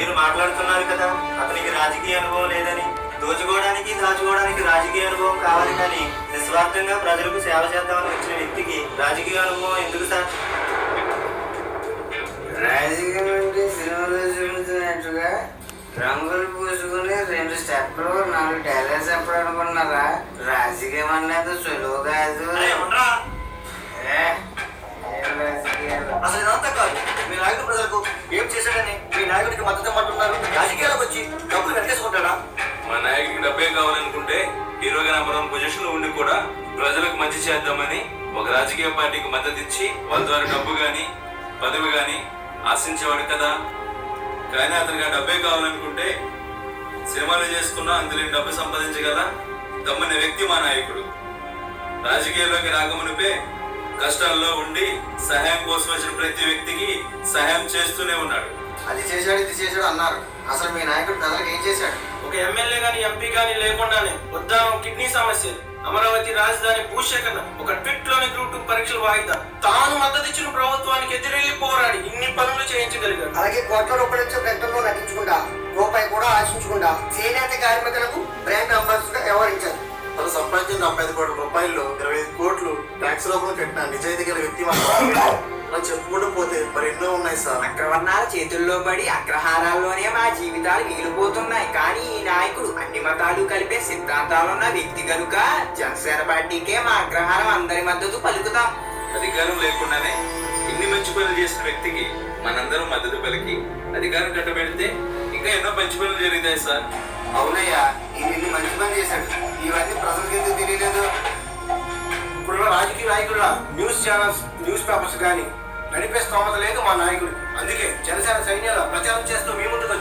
మీరు మాట్లాడుతున్నారు కదా అతనికి రాజకీయ అనుభవం లేదని. దోచుకోవడానికి దాచుకోవడానికి రాజకీయ అనుభవం కావాలి కానీ నిస్వార్థంగా ప్రజలకు సేవ చేద్దామని వచ్చిన వ్యక్తికి రాజకీయ అనుభవం ఎందుకు సార్? రాజకీయం అంటే సినిమాలో చూపించినట్టుగా రంగులు పూసుకుని 2 స్టెప్పులు 4 డైలాగ్స్ చెప్పాలనుకున్నారా? రాజకీయం అనేది సులువు కాదు. అసలు ఇదంతా కాదు. మీ నాయకుడు ప్రజలకు ఏం చేశాడని మీ నాయకుడికి మద్దతు ఇవ్వమంటున్నారు. రాజకీయాలకు వచ్చి డబ్బులు వెనకేసుకుంటాడా? మా నాయకుడికి డబ్బే కావాలనుకుంటే హీరోగా నెంబర్ 1 పొజిషన్లో ఉండి కూడా ప్రజలకు మంచి చేద్దామని ఒక రాజకీయ పార్టీకి మద్దతు ఇచ్చి వాళ్ళ ద్వారా డబ్బు కానీ పదవి కానీ ఆశించేవాడు కదా. కానీ అతనికి ఆ డబ్బే కావాలనుకుంటే సినిమాలు చేసుకున్నా అందులో డబ్బు సంపాదించగల దమ్మని వ్యక్తి మా నాయకుడు. రాజకీయాల్లోకి రాకమునిపే కష్టాల్లో ఉండి సహాయం కోసం వచ్చిన ప్రతి వ్యక్తికి సహాయం చేస్తూనే ఉన్నాడు. అది చేశాడు ఇది చేశాడు అన్నారు. అసలు మీ నాయకుడు ప్రజలకు ఏం చేశాడు? ఒక ఎమ్మెల్యే గాని ఎంపీ గాని లేకుండానే ఉద్దానం కిడ్నీ సమస్య, అమరావతి రాజధాని భూసేకరణ, ఒక ట్విట్ లోని గ్రూప్ 2 పరీక్షల వాయిదా, తాను మద్దతు ఇచ్చిన ప్రభుత్వానికి ఎదురెళ్లి పోరాడి ఇన్ని పనులు చేయించగలిగాడు. అలాగే కోట్ల రూపాయలు ఇచ్చే ప్రకటనలో నటించకుండా రూపాయి కూడా ఆశించకుండా చేనేత కార్మికులకు బ్రాండ్ అంబాసిడర్ వ్యవహరించారు. తను సంపాదించిన 75 కోట్ల రూపాయల్లో 25 కోట్లు ట్యాక్స్ లోపల కట్టిన నిజాయితీ గల వ్యక్తి మాత్రం అలా చెప్పుకుంటూ పోతే మరి ఎన్నో ఉన్నాయి సార్. అగ్రవర్ణాల చేతుల్లో పడి అగ్రహారాల్లోనే మా జీవితాలు మిగిలిపోతున్నాయి. కానీ ఈ నాయకుడు అన్ని మతాలు కలిపే సిద్ధాంతాలున్న వ్యక్తి కనుక జనసేన పార్టీకే మా అగ్రహారం అందరి మద్దతు పలుకుతాం. అధికారం లేకుండానే ఇన్ని మంచి పనులు చేసిన వ్యక్తికి మనందరం మద్దతు పలికి అధికారం కట్టబెడితే ఇంకా ఎన్నో మంచి పనులు జరుగుతాయి సార్. అవునయ్యా, ఇన్ని మంచి పని చేశాడు. ఇవన్నీ ప్రజలకు ఎందుకు తెలియలేదు? ఇప్పుడున్న రాజకీయ నాయకుల న్యూస్ ఛానల్స్ న్యూస్ పేపర్స్ కానీ నడిపే స్తోమత లేదు మా నాయకుడికి. అందుకే జనసేన సైన్యాల ప్రచారం చేస్తూ మీ ముందుకు